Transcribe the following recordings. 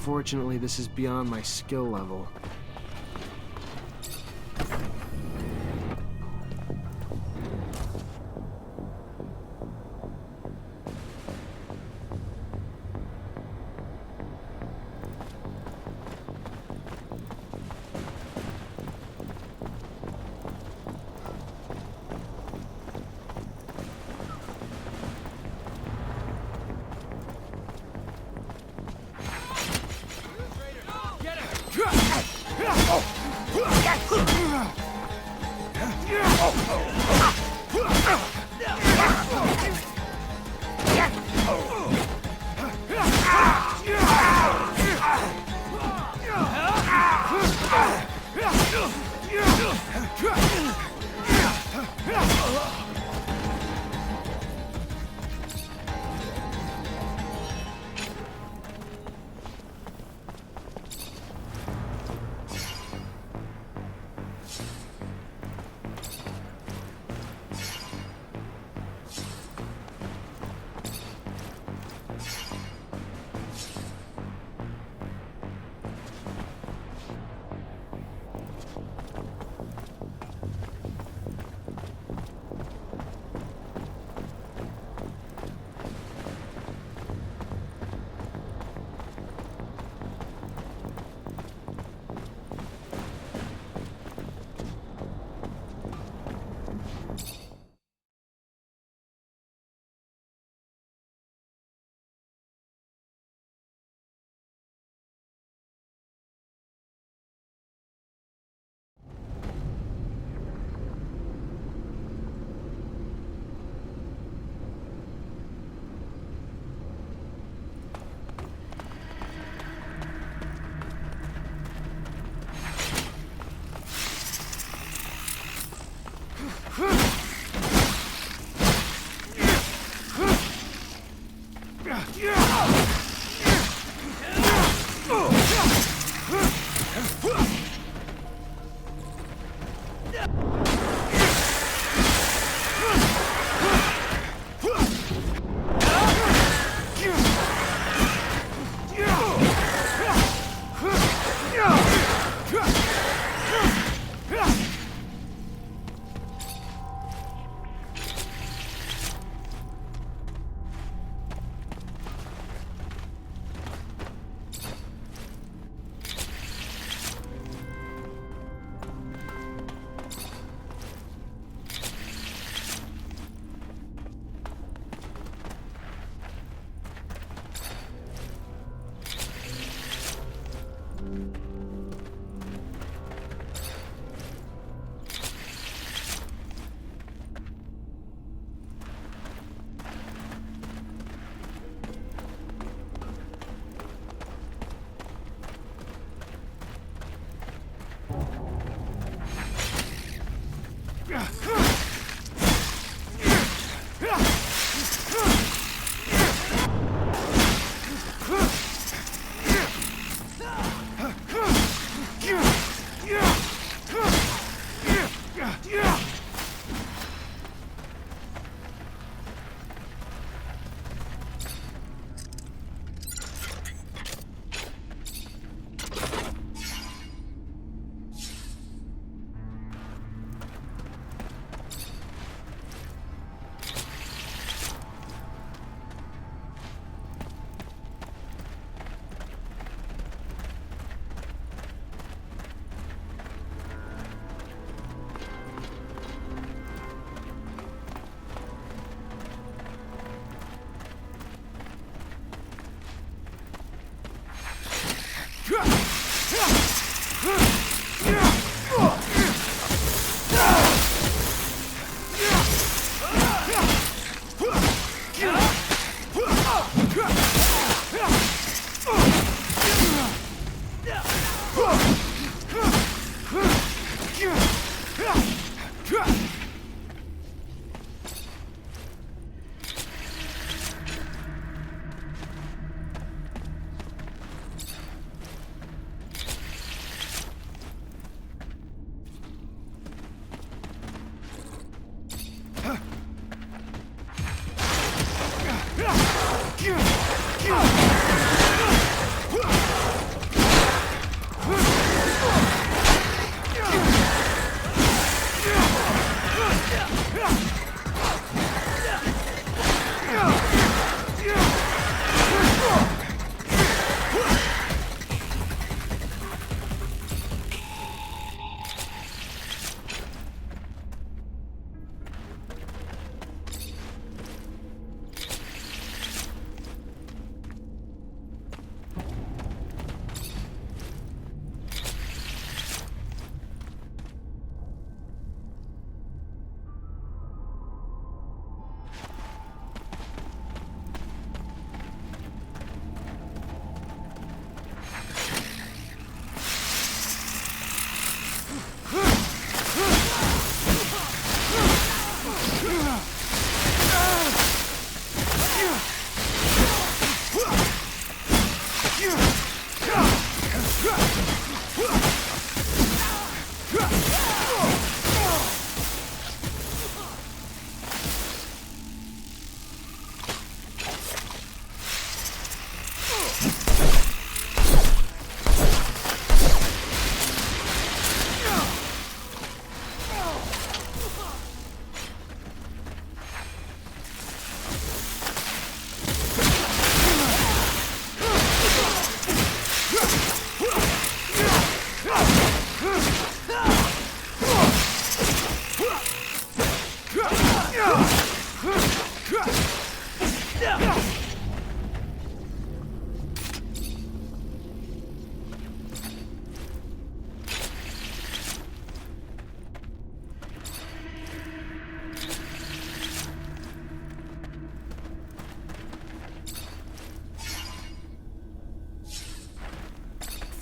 Unfortunately, this is beyond my skill level.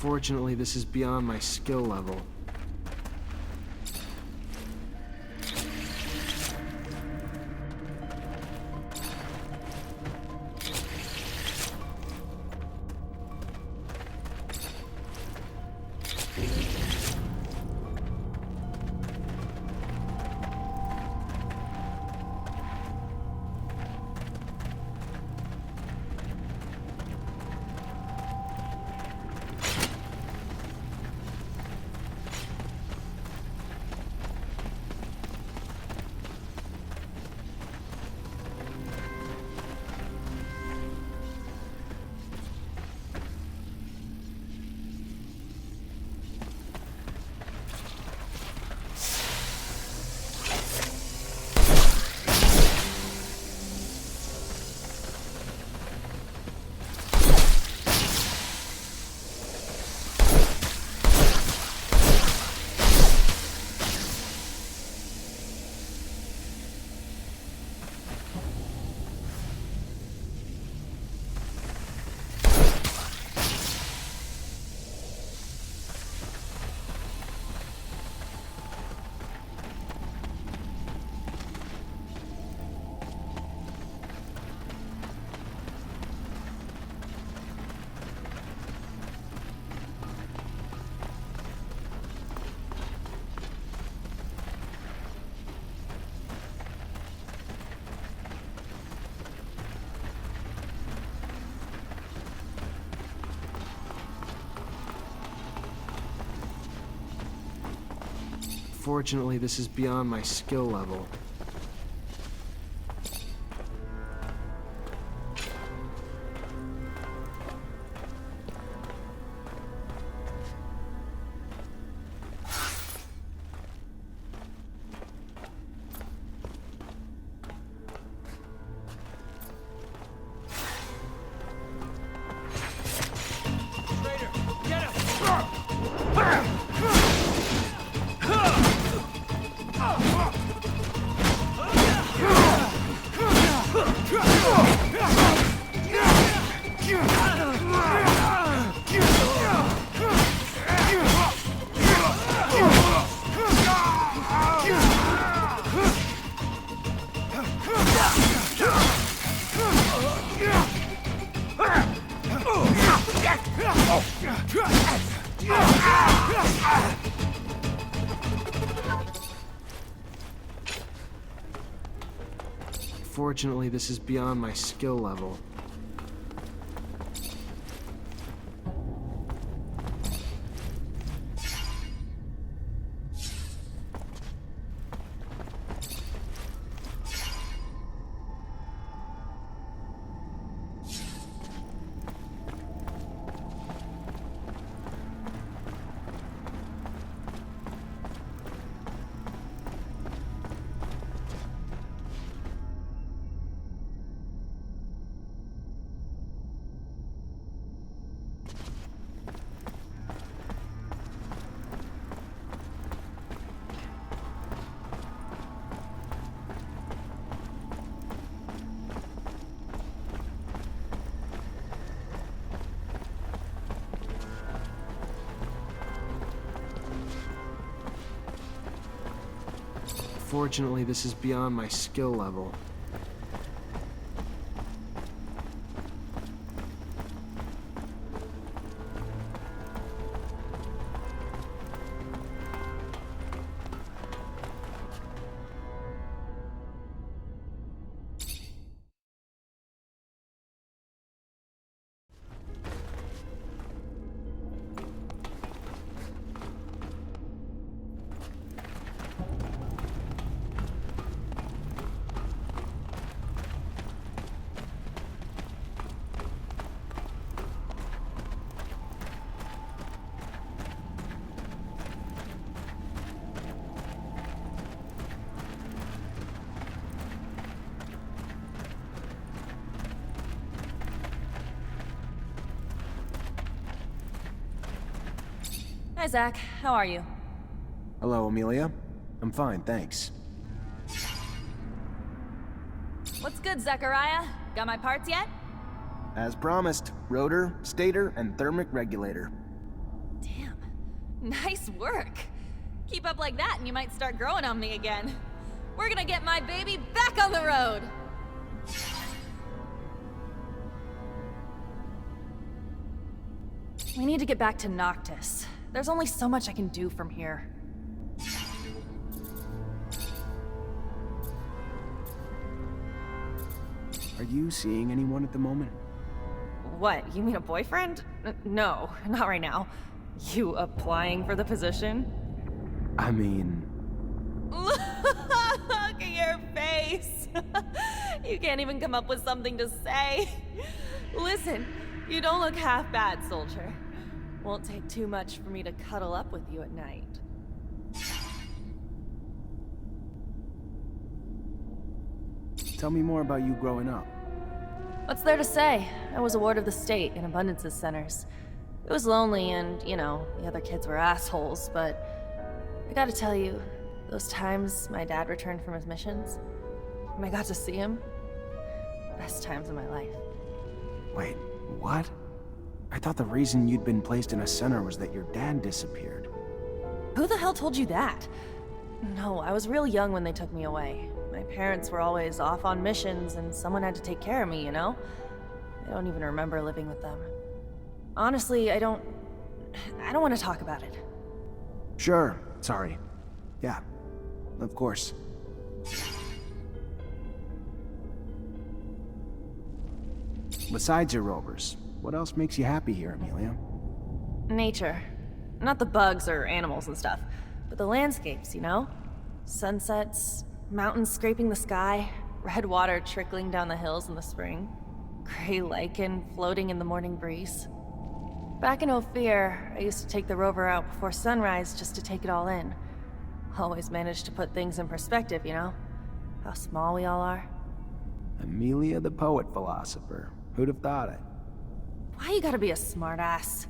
Fortunately, this is beyond my skill level. Fortunately, this is beyond my skill level. Fortunately, this is beyond my skill level. Fortunately, this is beyond my skill level. Hi, Zach. How are you? Hello, Amelia. I'm fine, thanks. What's good, Zachariah? Got my parts yet? As promised, rotor, stator, and thermic regulator. Nice work. Keep up like that and you might start growing on me again. We're gonna get my baby back on the road! We need to get back to Noctis. There's only so much I can do from here. Are you seeing anyone at the moment? What, you mean a boyfriend? No, not right now. You applying for the position? I mean... Look at your face! You can't even come up with something to say. Listen, you don't look half bad, soldier. Won't take too much for me to cuddle up with you at night. Tell me more about you growing up. What's there to say? I was a ward of the state in Abundance's centers. It was lonely and, you know, the other kids were assholes, but I gotta tell you, those times my dad returned from his missions, and I got to see him, best times of my life. Wait, what? I thought the reason you'd been placed in a center was that your dad disappeared. Who the hell told you that? No, I was real young when they took me away. My parents were always off on missions and someone had to take care of me, you know? I don't even remember living with them. Honestly, I don't want to talk about it. Sure, sorry. Yeah, of course. Besides your rovers, what else makes you happy here, Amelia? Nature. Not the bugs or animals and stuff, but the landscapes, you know? Sunsets, mountains scraping the sky, red water trickling down the hills in the spring, gray lichen floating in the morning breeze. Back in Ophir, I used to take the rover out before sunrise just to take it all in. Always managed to put things in perspective, you know? How small we all are. Amelia the poet philosopher. Who'd have thought it? Why you gotta be a smartass?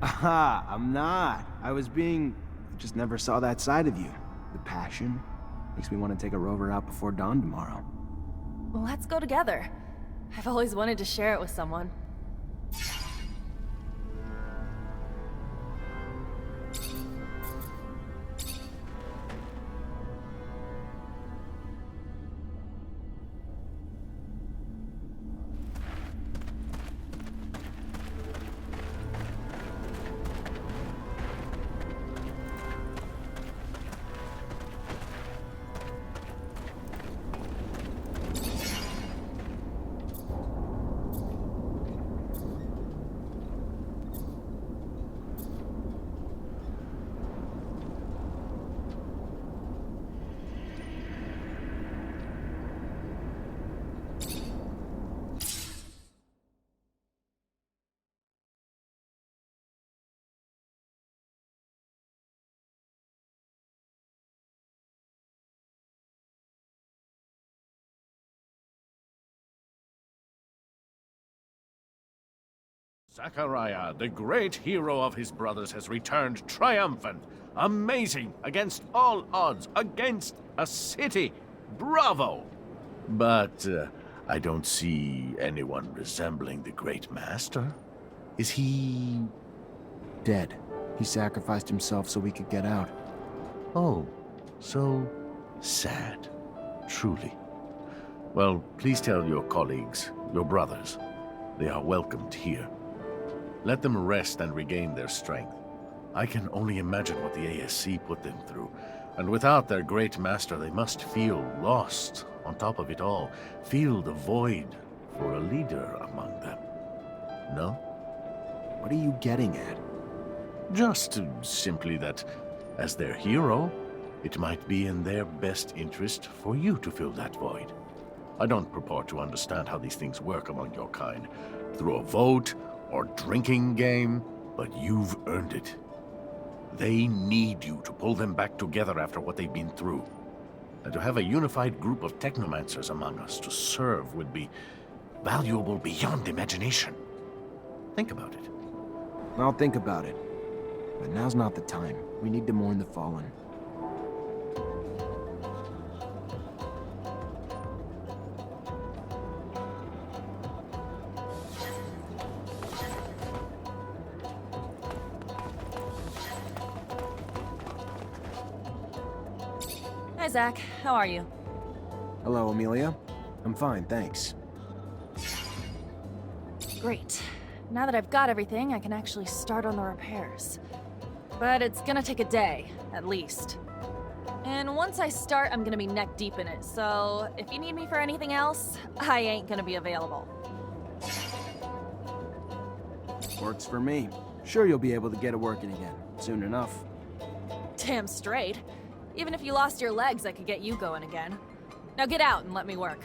Aha, I'm not. I just never saw that side of you. The passion. Makes me want to take a rover out before dawn tomorrow. Let's go together. I've always wanted to share it with someone. Захария, the great hero of his brothers, has returned triumphant. Amazing, against all odds, against a city. Bravo! But I don't see anyone resembling the great master. Is he... Dead. He sacrificed himself so we could get out. Oh, so sad. Truly. Well, please tell your colleagues, your brothers, they are welcomed here. Let them rest and regain their strength. I can only imagine what the ASC put them through, and without their great master they must feel lost. On top of it all, feel the void for a leader among them. No? What are you getting at? Just simply that, as their hero, it might be in their best interest for you to fill that void. I don't purport to understand how these things work among your kind, through a vote or drinking game, but you've earned it. They need you to pull them back together after what they've been through. And to have a unified group of Technomancers among us to serve would be valuable beyond imagination. Think about it. I'll think about it. But now's not the time. We need to mourn the fallen. Hi, Zach. How are you? Hello, Amelia. I'm fine, thanks. Great. Now that I've got everything, I can actually start on the repairs. But it's gonna take a day, at least. And once I start, I'm gonna be neck deep in it, so if you need me for anything else, I ain't gonna be available. Works for me. Sure you'll be able to get it working again, soon enough. Damn straight. Even if you lost your legs, I could get you going again. Now get out and let me work.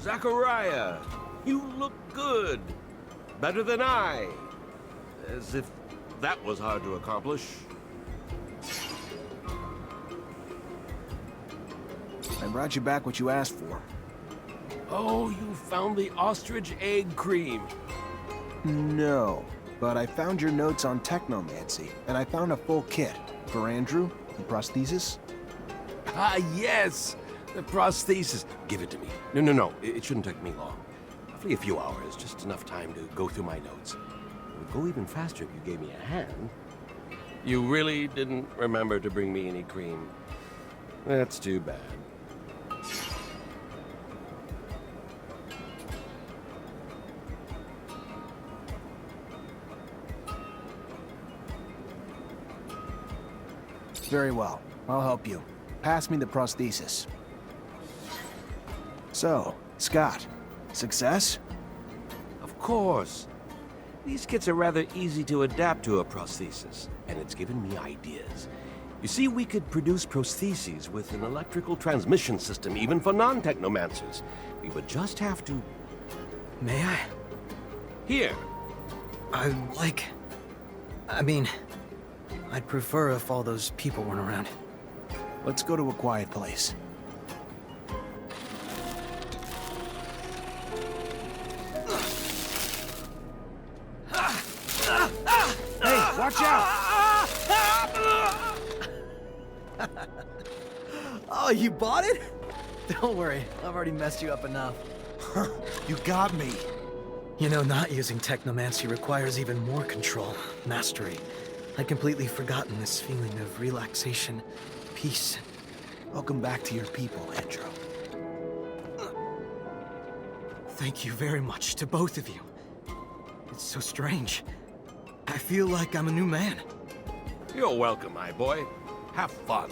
Zachariah, you look good. Better than I. As if that was hard to accomplish. I brought you back what you asked for. Oh, you found the ostrich egg cream. No, but I found your notes on Technomancy, and I found a full kit. For Andrew, the prosthesis. Ah, yes! The prosthesis. Give it to me. No. It shouldn't take me long. Roughly a few hours, just enough time to go through my notes. It would go even faster if you gave me a hand. You really didn't remember to bring me any cream. That's too bad. Very well. I'll help you. Pass me the prosthesis. So, Scott, success? Of course. These kits are rather easy to adapt to a prosthesis, and it's given me ideas. You see, we could produce prostheses with an electrical transmission system, even for non-Technomancers. We would just have to... May I? Here. I'd prefer if all those people weren't around. Let's go to a quiet place. Hey, watch out! Oh, you bought it? Don't worry, I've already messed you up enough. You got me. You know, not using Technomancy requires even more control, mastery. I'd completely forgotten this feeling of relaxation, peace. Welcome back to your people, Andrew. Thank you very much to both of you. It's so strange. I feel like I'm a new man. You're welcome, my boy. Have fun.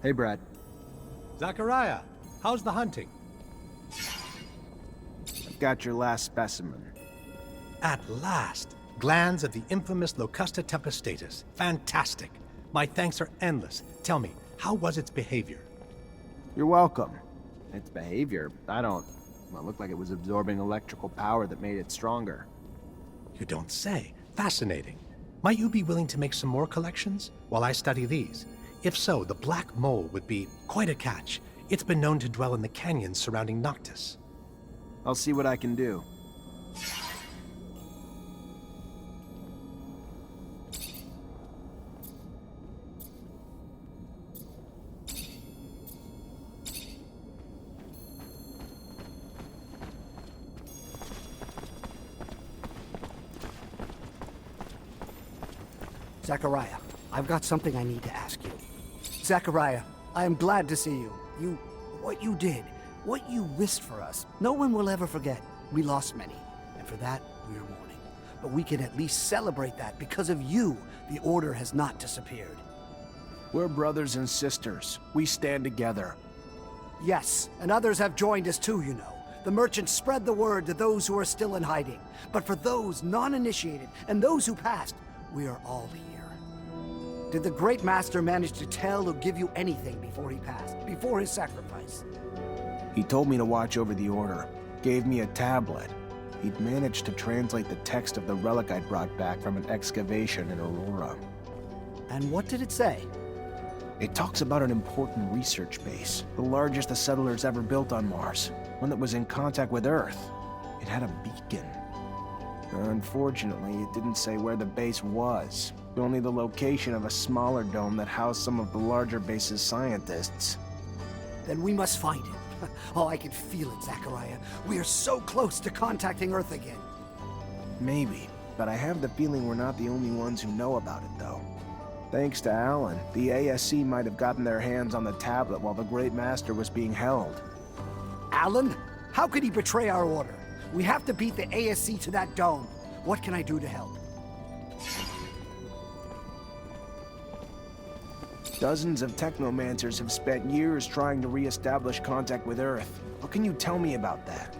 Hey, Brad. Zachariah, how's the hunting? I've got your last specimen. At last! Glands of the infamous Locusta tempestatus. Fantastic. My thanks are endless. Tell me, how was its behavior? You're welcome. Its behavior, well, it looked like it was absorbing electrical power that made it stronger. You don't say. Fascinating. Might you be willing to make some more collections while I study these? If so, the black mole would be quite a catch. It's been known to dwell in the canyons surrounding Noctis. I'll see what I can do. Zachariah, I've got something I need to ask you. Zachariah, I am glad to see you. What you did, what you risked for us, no one will ever forget. We lost many, and for that, we are mourning. But we can at least celebrate that because of you, the Order has not disappeared. We're brothers and sisters. We stand together. Yes, and others have joined us too, you know. The merchants spread the word to those who are still in hiding. But for those non-initiated and those who passed, we are all here. Did the Great Master manage to tell or give you anything before he passed, before his sacrifice? He told me to watch over the Order, gave me a tablet. He'd managed to translate the text of the relic I'd brought back from an excavation in Aurora. And what did it say? It talks about an important research base, the largest the settlers ever built on Mars, one that was in contact with Earth. It had a beacon. Unfortunately, it didn't say where the base was, only the location of a smaller dome that housed some of the larger base's scientists. Then we must find it. Oh, I can feel it, Zachariah. We are so close to contacting Earth again. Maybe, but I have the feeling we're not the only ones who know about it, though. Thanks to Alan, the ASC might have gotten their hands on the tablet while the Great Master was being held. Alan? How could he betray our order? We have to beat the ASC to that dome. What can I do to help? Dozens of Technomancers have spent years trying to re-establish contact with Earth. What can you tell me about that?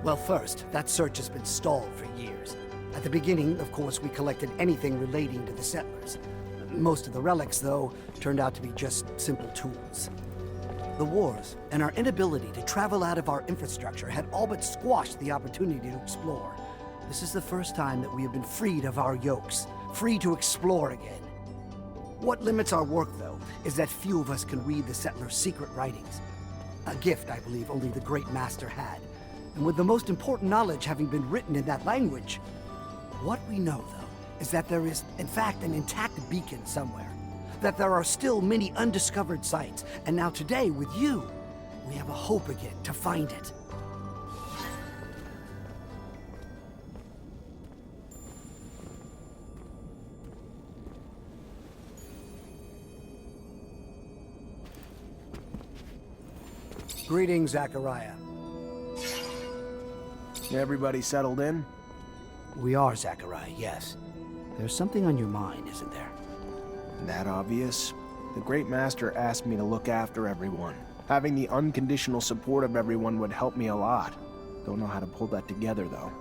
Well, first, that search has been stalled for years. At the beginning, of course, we collected anything relating to the settlers. Most of the relics, though, turned out to be just simple tools. The wars and our inability to travel out of our infrastructure had all but squashed the opportunity to explore. This is the first time that we have been freed of our yokes, free to explore again. What limits our work, though, is that few of us can read the settlers' secret writings. A gift, I believe, only the Great Master had. And with the most important knowledge having been written in that language, what we know, though, is that there is, in fact, an intact beacon somewhere. That there are still many undiscovered sites, and now today, with you, we have a hope again to find it. Greetings, Zachariah. Everybody settled in? We are, Zachariah, yes. There's something on your mind, isn't there? That obvious? The Great Master asked me to look after everyone. Having the unconditional support of everyone would help me a lot. Don't know how to pull that together, though.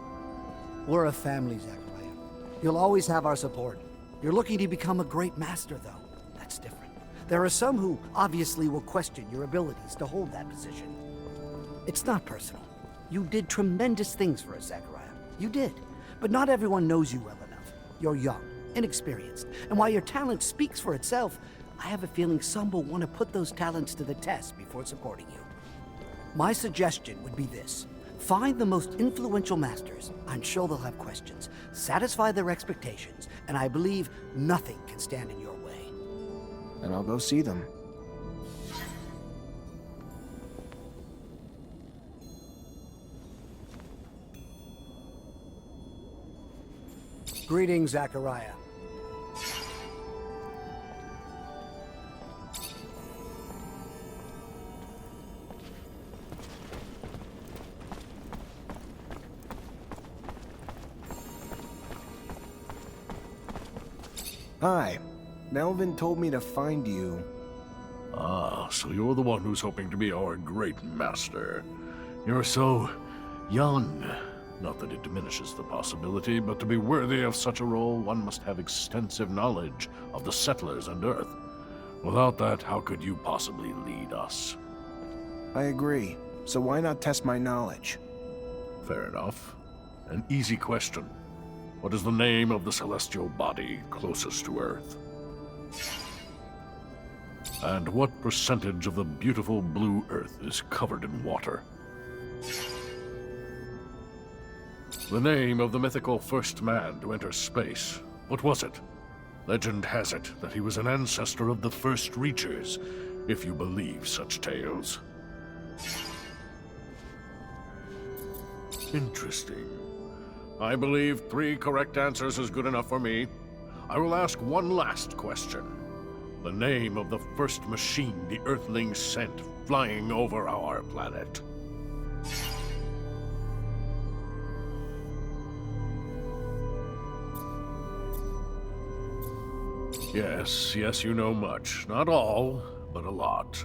We're a family, Zachariah. You'll always have our support. You're looking to become a Great Master, though. That's different. There are some who obviously will question your abilities to hold that position. It's not personal. You did tremendous things for us, Zachariah. You did. But not everyone knows you well enough. You're young, inexperienced, and while your talent speaks for itself, I have a feeling some will want to put those talents to the test before supporting you. My suggestion would be this. Find the most influential masters. I'm sure they'll have questions. Satisfy their expectations, and I believe nothing can stand in your way. And I'll go see them. Greetings, Zachariah. Hi. Melvin told me to find you. Ah, so you're the one who's hoping to be our great master. You're so young. Not that it diminishes the possibility, but to be worthy of such a role, one must have extensive knowledge of the settlers and Earth. Without that, how could you possibly lead us? I agree. So why not test my knowledge? Fair enough. An easy question. What is the name of the celestial body closest to Earth? And what percentage of the beautiful blue Earth is covered in water? The name of the mythical first man to enter space. What was it? Legend has it that he was an ancestor of the first Reachers, if you believe such tales. Interesting. I believe 3 correct answers is good enough for me. I will ask one last question. The name of the first machine the Earthlings sent flying over our planet. Yes, you know much. Not all, but a lot.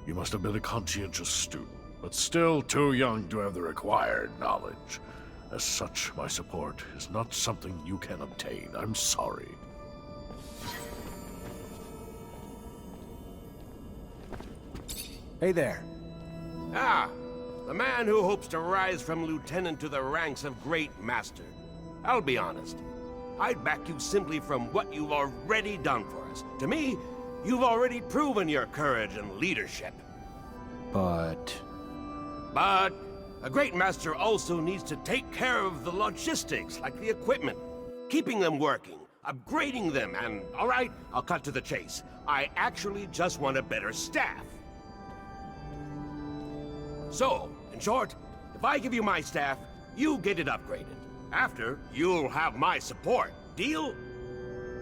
You must have been a conscientious student, but still too young to have the required knowledge. As such, my support is not something you can obtain. I'm sorry. Hey there. Ah, the man who hopes to rise from lieutenant to the ranks of great master. I'll be honest. I'd back you simply from what you've already done for us. To me, you've already proven your courage and leadership. But a great master also needs to take care of the logistics, like the equipment, keeping them working, upgrading them, and, all right, I'll cut to the chase. I actually just want a better staff. So, in short, if I give you my staff, you get it upgraded. After, you'll have my support. Deal?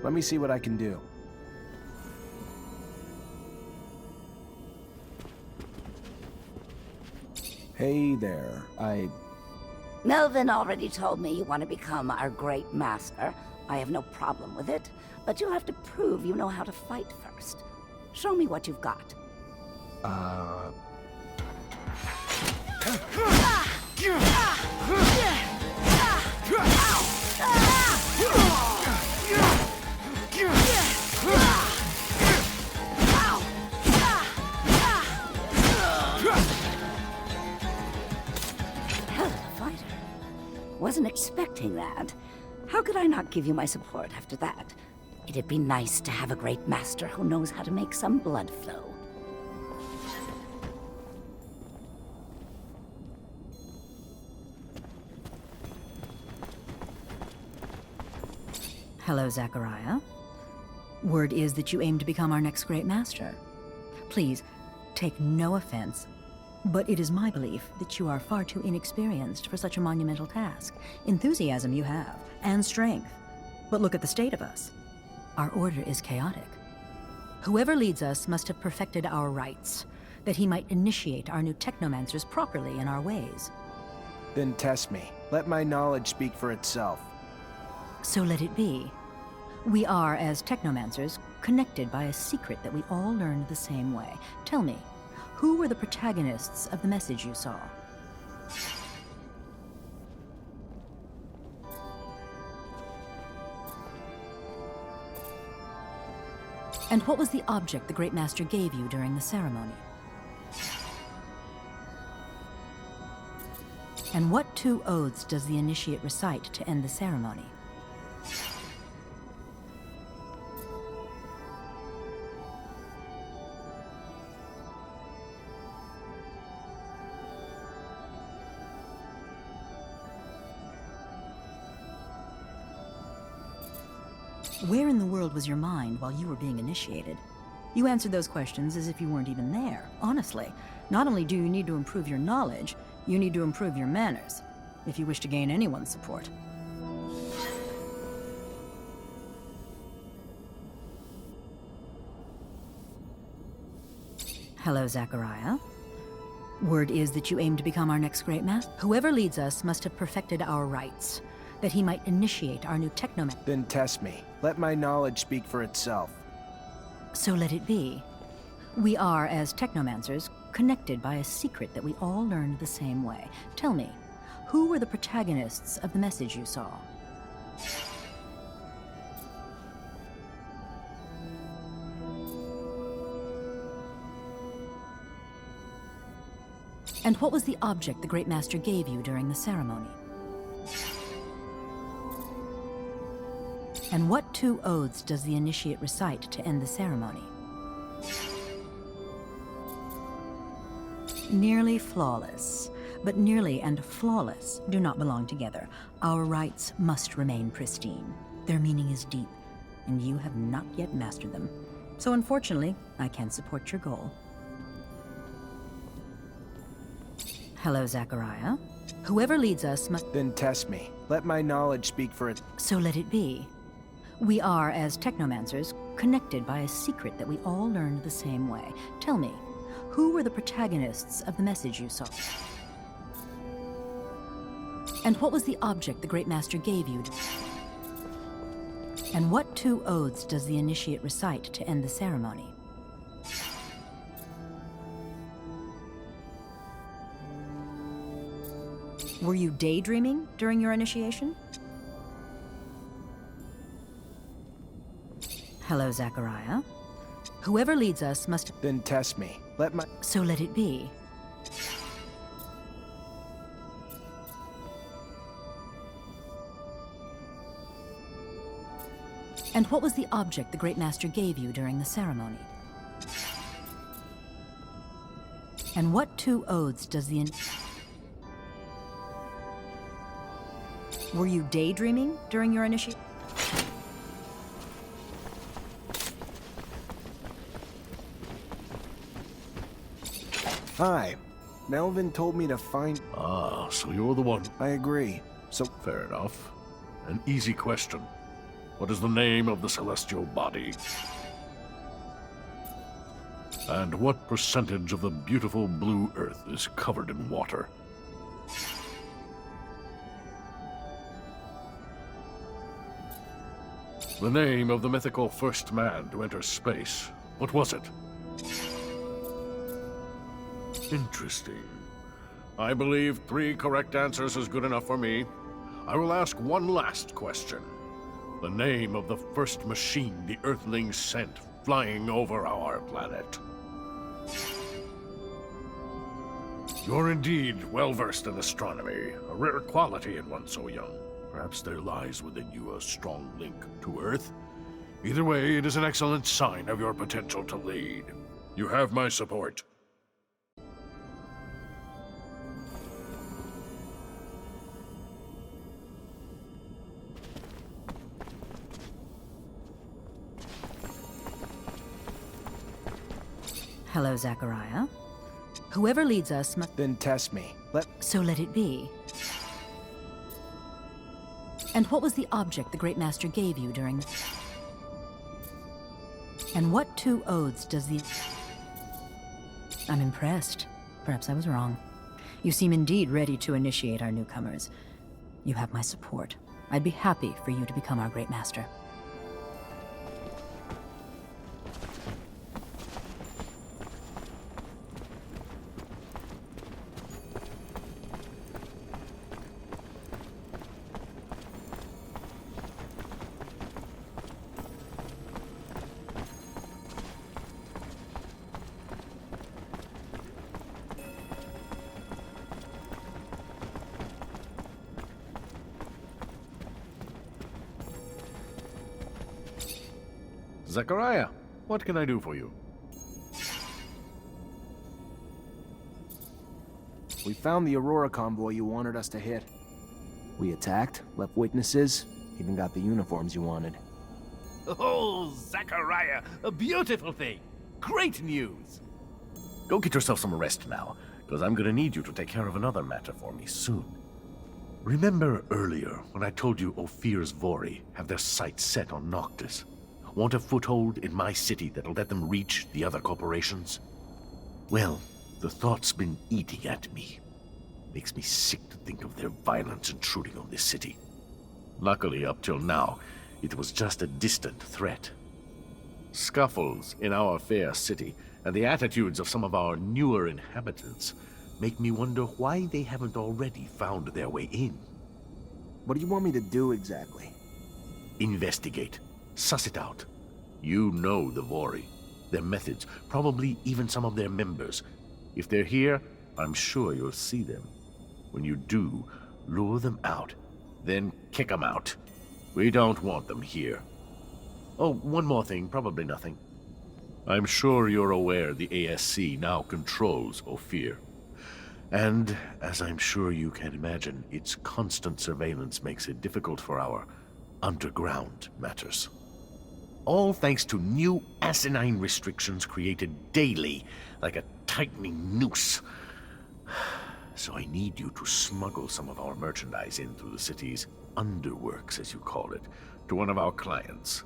let me see what I can do. Hey there. Melvin already told me you want to become our great master. I have no problem with it, but you have to prove you know how to fight first. Show me what you've got. Hell of a fighter. Wasn't expecting that. How could I not give you my support after that? It'd be nice to have a great master who knows how to make some blood flow. Hello, Zachariah. Word is that you aim to become our next great master. Please, take no offense, but it is my belief that you are far too inexperienced for such a monumental task. Enthusiasm you have, and strength. But look at the state of us. Our order is chaotic. Whoever leads us must have perfected our rites, that he might initiate our new Technomancers properly in our ways. Then test me. Let my knowledge speak for itself. So let it be. We are, as Technomancers, connected by a secret that we all learned the same way. Tell me, who were the protagonists of the message you saw? And what was the object the Great Master gave you during the ceremony? And what 2 oaths does the initiate recite to end the ceremony? Where in the world was your mind while you were being initiated? You answered those questions as if you weren't even there. Honestly, not only do you need to improve your knowledge, you need to improve your manners, if you wish to gain anyone's support. Hello, Zachariah. Word is that you aim to become our next great master. Whoever leads us must have perfected our rites, that he might initiate our new Technomancer. Then test me. Let my knowledge speak for itself. So let it be. We are, as Technomancers, connected by a secret that we all learned the same way. Tell me, who were the protagonists of the message you saw? And what was the object the Great Master gave you during the ceremony? And what two oaths does the initiate recite to end the ceremony? Nearly flawless. But nearly and flawless do not belong together. Our rites must remain pristine. Their meaning is deep, and you have not yet mastered them. So unfortunately, I can't support your goal. Hello, Zachariah. Whoever leads us must... Then test me. Let my knowledge speak for it. So let it be. We are, as Technomancers, connected by a secret that we all learned the same way. Tell me, who were the protagonists of the message you saw? And what was the object the Great Master gave you? And what two oaths does the initiate recite to end the ceremony? Were you daydreaming during your initiation? Hello, Zachariah. Whoever leads us must... Then test me. Let my... So let it be. And what was the object the Great Master gave you during the ceremony? And what two oaths does the... Were you daydreaming during your initiation? Hi. Melvin told me to find... Ah, so you're the one. I agree. So... Fair enough. An easy question. What is the name of the celestial body? And what percentage of the beautiful blue earth is covered in water? The name of the mythical first man to enter space. What was it? Interesting. I believe 3 correct answers is good enough for me. I will ask one last question. The name of the first machine the Earthlings sent flying over our planet. You're indeed well-versed in astronomy, a rare quality in one so young. Perhaps there lies within you a strong link to Earth. Either way, it is an excellent sign of your potential to lead. You have my support. Hello, Zachariah. Whoever leads us must... Then test me. So let it be. And what was the object the Great Master gave you during... And what two oaths does the... I'm impressed. Perhaps I was wrong. You seem indeed ready to initiate our newcomers. You have my support. I'd be happy for you to become our Great Master. Zachariah, what can I do for you? We found the Aurora convoy you wanted us to hit. We attacked, left witnesses, even got the uniforms you wanted. Oh, Zachariah, a beautiful thing. Great news. Go get yourself some rest now, because I'm gonna need you to take care of another matter for me soon. Remember earlier when I told you Ophir's Vori have their sights set on Noctis? Want a foothold in my city that'll let them reach the other corporations? Well, the thought's been eating at me. Makes me sick to think of their violence intruding on this city. Luckily, up till now, it was just a distant threat. Scuffles in our fair city and the attitudes of some of our newer inhabitants make me wonder why they haven't already found their way in. What do you want me to do exactly? Investigate. Suss it out. You know the Vori, their methods, probably even some of their members. If they're here, I'm sure you'll see them. When you do, lure them out, then kick them out. We don't want them here. Oh, one more thing, probably nothing. I'm sure you're aware the ASC now controls Ophir. And, as I'm sure you can imagine, its constant surveillance makes it difficult for our underground matters. All thanks to new asinine restrictions created daily, like a tightening noose. So I need you to smuggle some of our merchandise in through the city's underworks, as you call it, to one of our clients.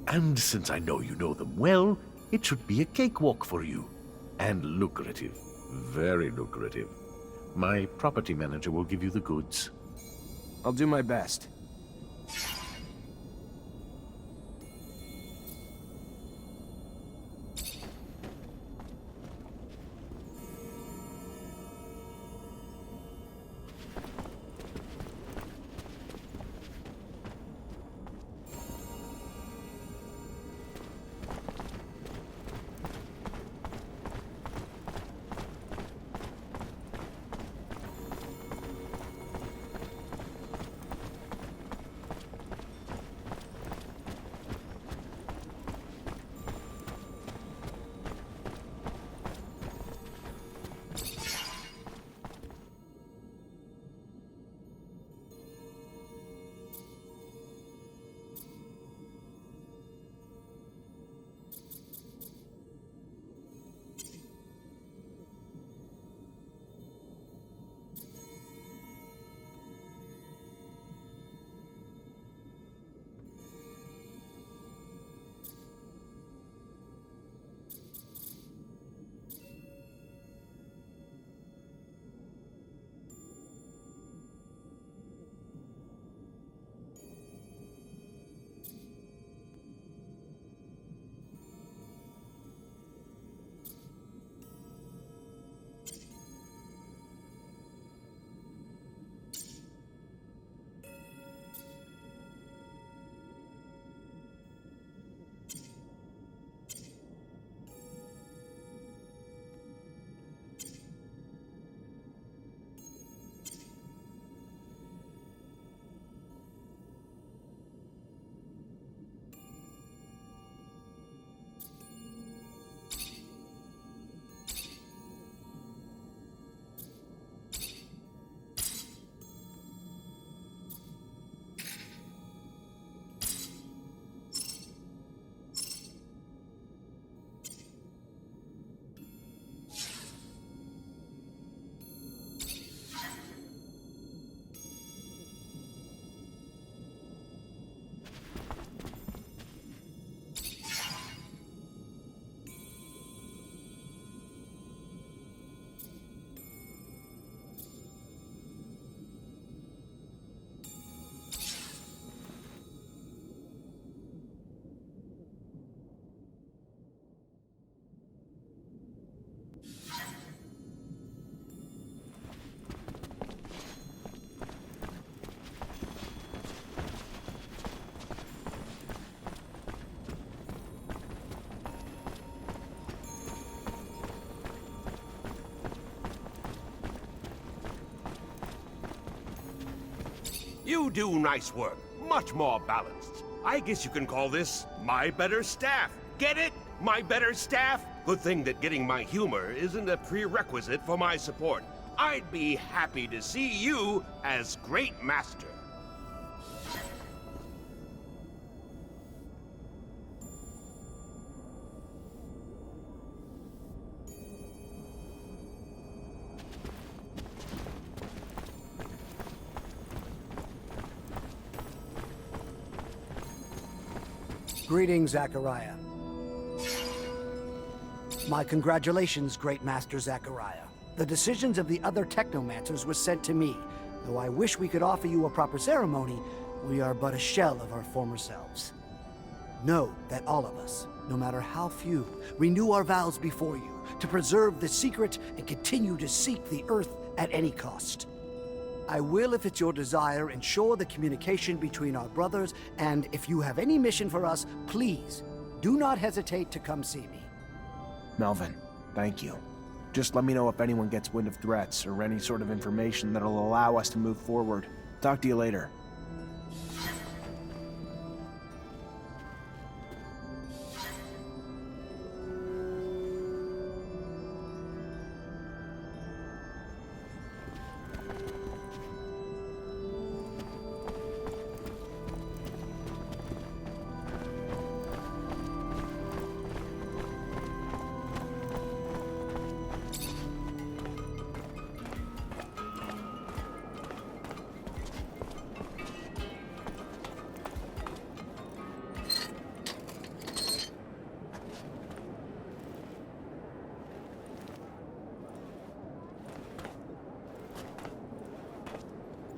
And since I know you know them well, it should be a cakewalk for you. And lucrative. Very lucrative. My property manager will give you the goods. I'll do my best. You do nice work. Much more balanced. I guess you can call this my better staff. Get it? My better staff? Good thing that getting my humor isn't a prerequisite for my support. I'd be happy to see you as Great Master. Greetings, Zachariah. My congratulations, Great Master Zachariah. The decisions of the other Technomancers were sent to me. Though I wish we could offer you a proper ceremony, we are but a shell of our former selves. Know that all of us, no matter how few, renew our vows before you to preserve the secret and continue to seek the Earth at any cost. I will, if it's your desire, ensure the communication between our brothers, and if you have any mission for us, please, do not hesitate to come see me. Melvin, thank you. Just let me know if anyone gets wind of threats or any sort of information that'll allow us to move forward. Talk to you later.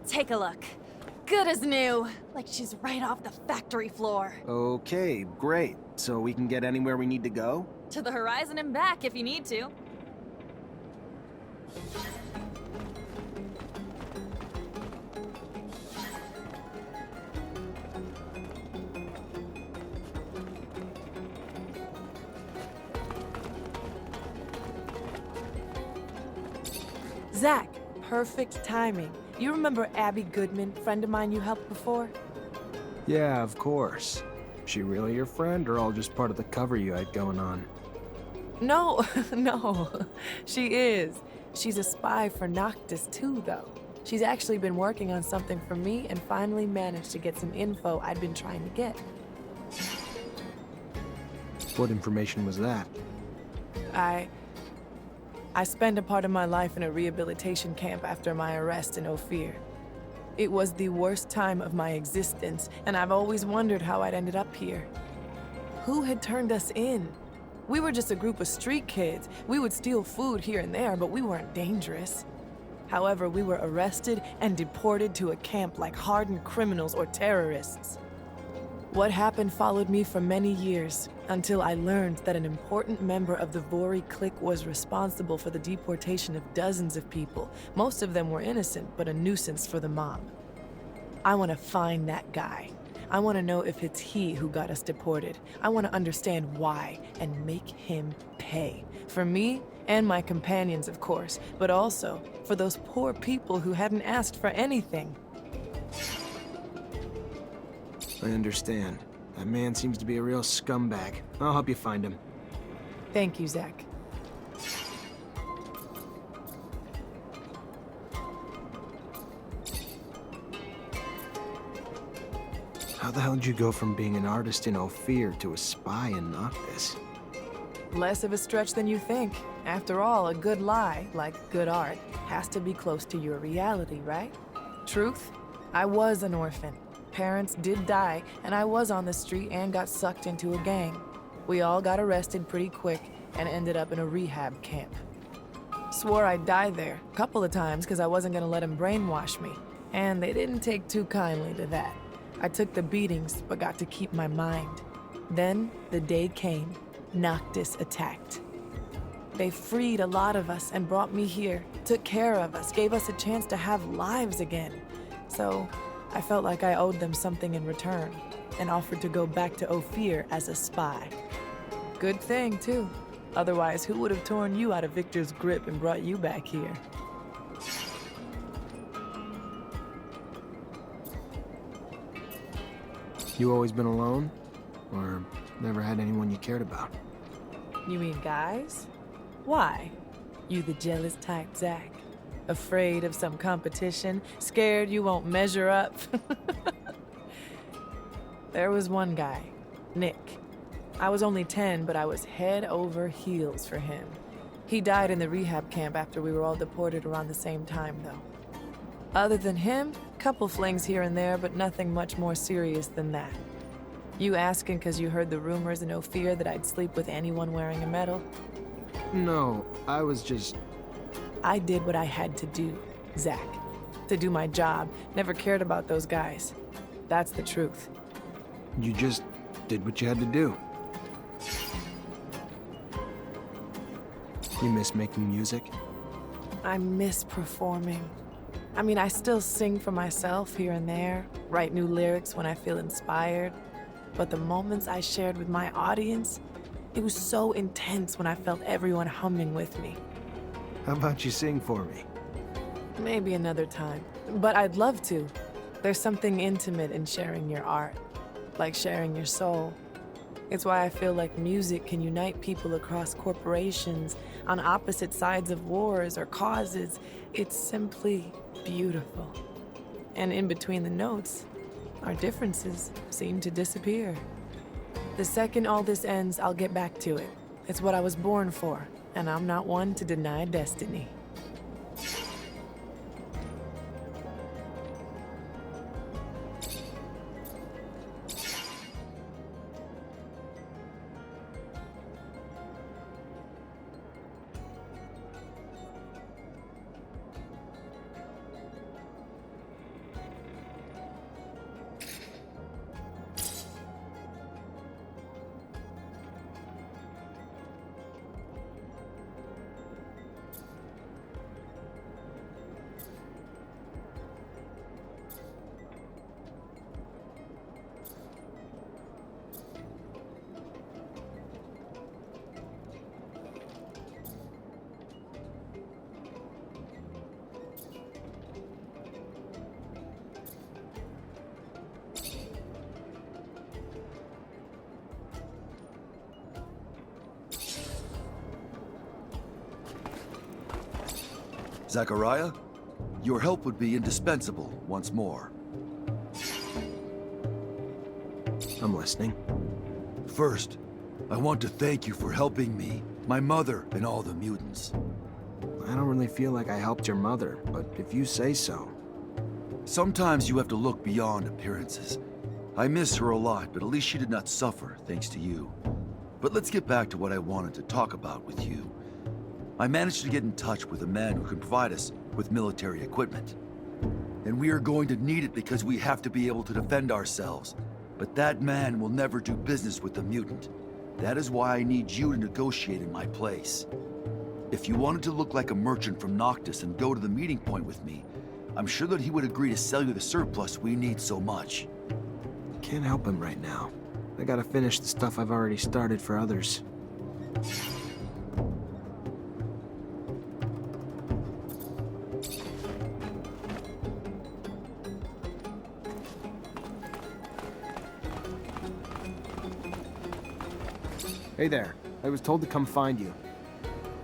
Take a look. Good as new. Like she's right off the factory floor. Okay, great. So we can get anywhere we need to go? To the horizon and back if you need to. Zach, perfect timing. You remember Abby Goodman, friend of mine you helped before? Yeah, of course. She really your friend, or all just part of the cover you had going on? No, no. She is. She's a spy for Noctis too, though. She's actually been working on something for me and finally managed to get some info I'd been trying to get. What information was that? I spent a part of my life in a rehabilitation camp after my arrest in Ophir. It was the worst time of my existence, and I've always wondered how I'd ended up here. Who had turned us in? We were just a group of street kids. We would steal food here and there, but we weren't dangerous. However, we were arrested and deported to a camp like hardened criminals or terrorists. What happened followed me for many years, until I learned that an important member of the Vori clique was responsible for the deportation of dozens of people. Most of them were innocent, but a nuisance for the mob. I want to find that guy. I want to know if it's he who got us deported. I want to understand why and make him pay. For me and my companions, of course, but also for those poor people who hadn't asked for anything. I understand. That man seems to be a real scumbag. I'll help you find him. Thank you, Zach. How the hell did you go from being an artist in Ophir to a spy in Noctis? Less of a stretch than you think. After all, a good lie, like good art, has to be close to your reality, right? Truth? I was an orphan. Parents did die, and I was on the street and got sucked into a gang. We all got arrested pretty quick and ended up in a rehab camp. Swore I'd die there a couple of times because I wasn't gonna let them brainwash me, and they didn't take too kindly to that. I took the beatings, but got to keep my mind. Then the day came. Noctis attacked. They freed a lot of us and brought me here, took care of us, gave us a chance to have lives again. So I felt like I owed them something in return, and offered to go back to Ophir as a spy. Good thing, too. Otherwise, who would have torn you out of Victor's grip and brought you back here? You always been alone? Or never had anyone you cared about? You mean guys? Why? You the jealous type, Zach? Afraid of some competition? Scared you won't measure up? There was one guy, Nick. I was only 10, but I was head over heels for him. He died in the rehab camp after we were all deported around the same time, though. Other than him, couple flings here and there, but nothing much more serious than that. You asking because you heard the rumors in Ophir that I'd sleep with anyone wearing a medal? No, I was just... I did what I had to do, Zach. To do my job. Never cared about those guys. That's the truth. You just did what you had to do. You miss making music? I miss performing. I mean, I still sing for myself here and there, write new lyrics when I feel inspired. But the moments I shared with my audience, it was so intense when I felt everyone humming with me. How about you sing for me? Maybe another time. But I'd love to. There's something intimate in sharing your art, like sharing your soul. It's why I feel like music can unite people across corporations, on opposite sides of wars or causes. It's simply beautiful. And in between the notes, our differences seem to disappear. The second all this ends, I'll get back to it. It's what I was born for, and I'm not one to deny destiny. Zachariah, your help would be indispensable once more. I'm listening. First, I want to thank you for helping me, my mother, and all the mutants. I don't really feel like I helped your mother, but if you say so. Sometimes you have to look beyond appearances. I miss her a lot, but at least she did not suffer thanks to you. But let's get back to what I wanted to talk about with you. I managed to get in touch with a man who can provide us with military equipment. And we are going to need it because we have to be able to defend ourselves. But that man will never do business with the mutant. That is why I need you to negotiate in my place. If you wanted to look like a merchant from Noctis and go to the meeting point with me, I'm sure that he would agree to sell you the surplus we need so much. Can't help him right now. I gotta finish the stuff I've already started for others. Hey there. I was told to come find you.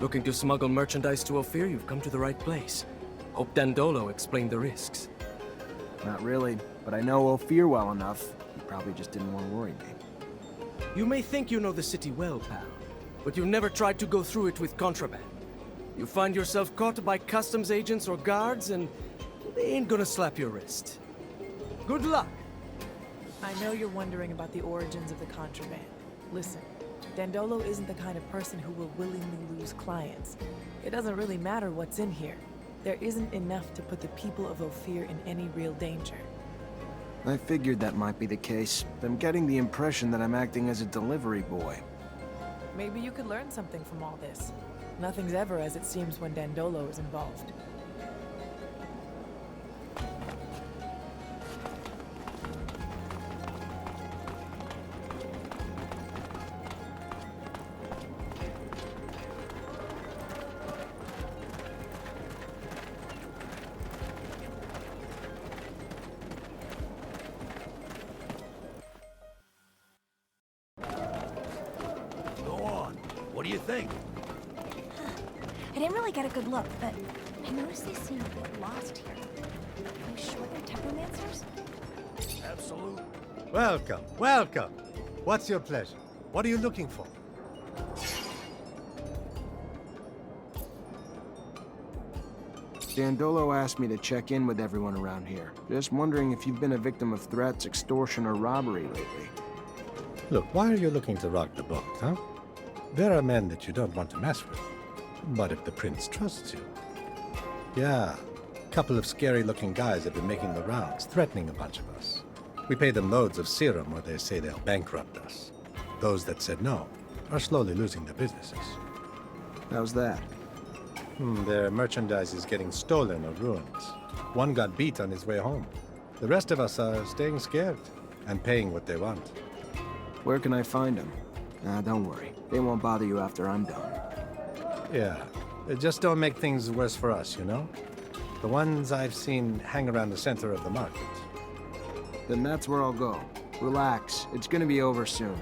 Looking to smuggle merchandise to Ophir? You've come to the right place. Hope Dandolo explained the risks. Not really, but I know Ophir well enough. He probably just didn't want to worry me. You may think you know the city well, pal, but you've never tried to go through it with contraband. You find yourself caught by customs agents or guards, and they ain't gonna slap your wrist. Good luck! I know you're wondering about the origins of the contraband. Listen, Dandolo isn't the kind of person who will willingly lose clients. It doesn't really matter what's in here. There isn't enough to put the people of Ophir in any real danger. I figured that might be the case. I'm getting the impression that I'm acting as a delivery boy. Maybe you could learn something from all this. Nothing's ever as it seems when Dandolo is involved. What do you think? I didn't really get a good look, but I noticed they seem a bit lost here. Are you sure they're Technomancers? Absolutely. Welcome, welcome. What's your pleasure? What are you looking for? Dandolo asked me to check in with everyone around here. Just wondering if you've been a victim of threats, extortion, or robbery lately. Look, why are you looking to rock the boat, huh? There are men that you don't want to mess with. But if the prince trusts you... Yeah, a couple of scary-looking guys have been making the rounds, threatening a bunch of us. We pay them loads of serum or they say they'll bankrupt us. Those that said no are slowly losing their businesses. How's that? Their merchandise is getting stolen or ruined. One got beat on his way home. The rest of us are staying scared and paying what they want. Where can I find them? Don't worry. They won't bother you after I'm done. Yeah, just don't make things worse for us, you know? The ones I've seen hang around the center of the market. Then that's where I'll go. Relax. It's gonna be over soon.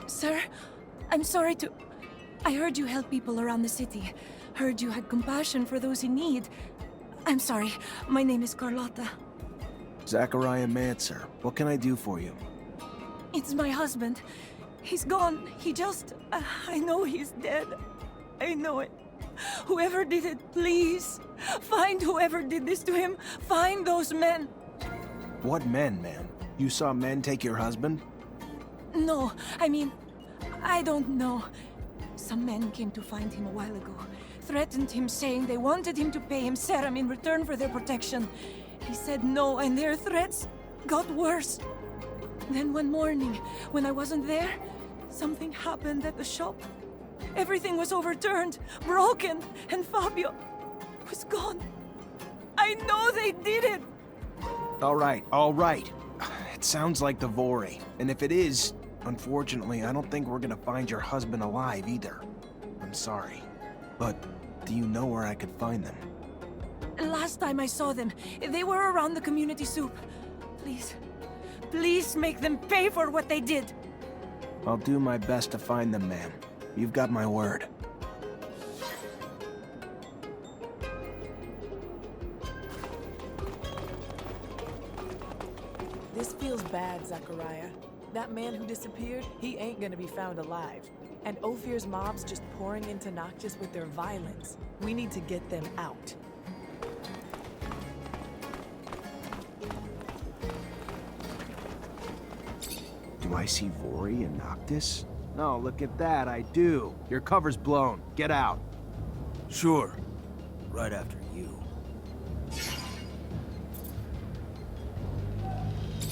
Sir, I'm sorry to... I heard you help people around the city. Heard you had compassion for those in need. I'm sorry. My name is Carlotta. Захария Mансер. What can I do for you? It's my husband. He's gone. He just... I know he's dead. I know it. Whoever did it, please. Find whoever did this to him. Find those men. What men, ma'am? You saw men take your husband? No, I mean, I don't know. Some men came to find him a while ago. Threatened him, saying they wanted him to pay him serum in return for their protection. He said no, and their threats got worse. Then one morning, when I wasn't there, something happened at the shop. Everything was overturned, broken, and Fabio was gone. I know they did it! All right. It sounds like the Vori. And if it is, unfortunately, I don't think we're gonna find your husband alive either. I'm sorry. But do you know where I could find them? Last time I saw them, they were around the community soup. Please make them pay for what they did. I'll do my best to find them, ma'am. You've got my word. This feels bad, Zachariah. That man who disappeared, he ain't gonna be found alive. And Ophir's mob's just pouring into Noctis with their violence. We need to get them out. Do I see Vori and Noctis? No, look at that, I do. Your cover's blown. Get out. Sure. Right after you.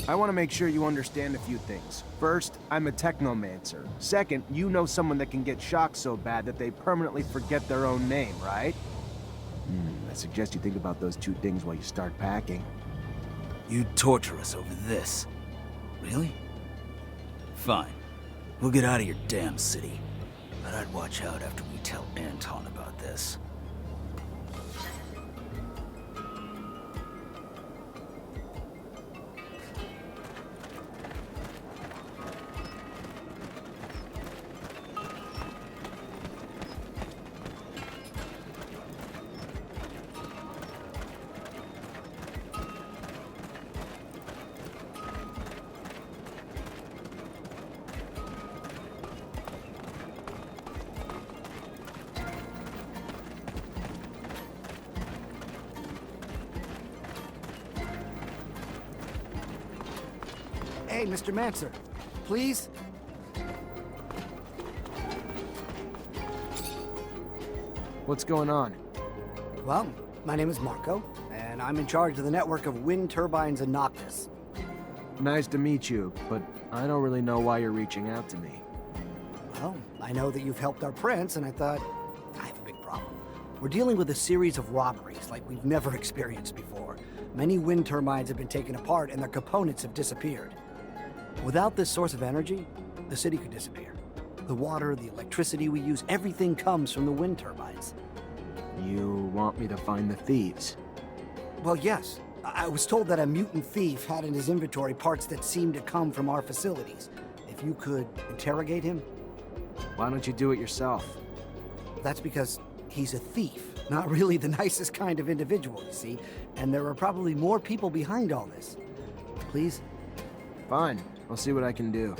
I want to make sure you understand a few things. First, I'm a Technomancer. Second, you know someone that can get shocked so bad that they permanently forget their own name, right? I suggest you think about those two things while you start packing. You'd torture us over this. Really? Fine. We'll get out of your damn city. But I'd watch out after we tell Anton about this. Hey, Mr. Manser, please? What's going on? Well, my name is Marco, and I'm in charge of the network of wind turbines in Noctis. Nice to meet you, but I don't really know why you're reaching out to me. Well, I know that you've helped our prince, and I thought, I have a big problem. We're dealing with a series of robberies like we've never experienced before. Many wind turbines have been taken apart, and their components have disappeared. Without this source of energy, the city could disappear. The water, the electricity we use, everything comes from the wind turbines. You want me to find the thieves? Well, yes. I was told that a mutant thief had in his inventory parts that seemed to come from our facilities. If you could interrogate him? Why don't you do it yourself? That's because he's a thief. Not really the nicest kind of individual, you see. And there are probably more people behind all this. Please? Fine. I'll see what I can do.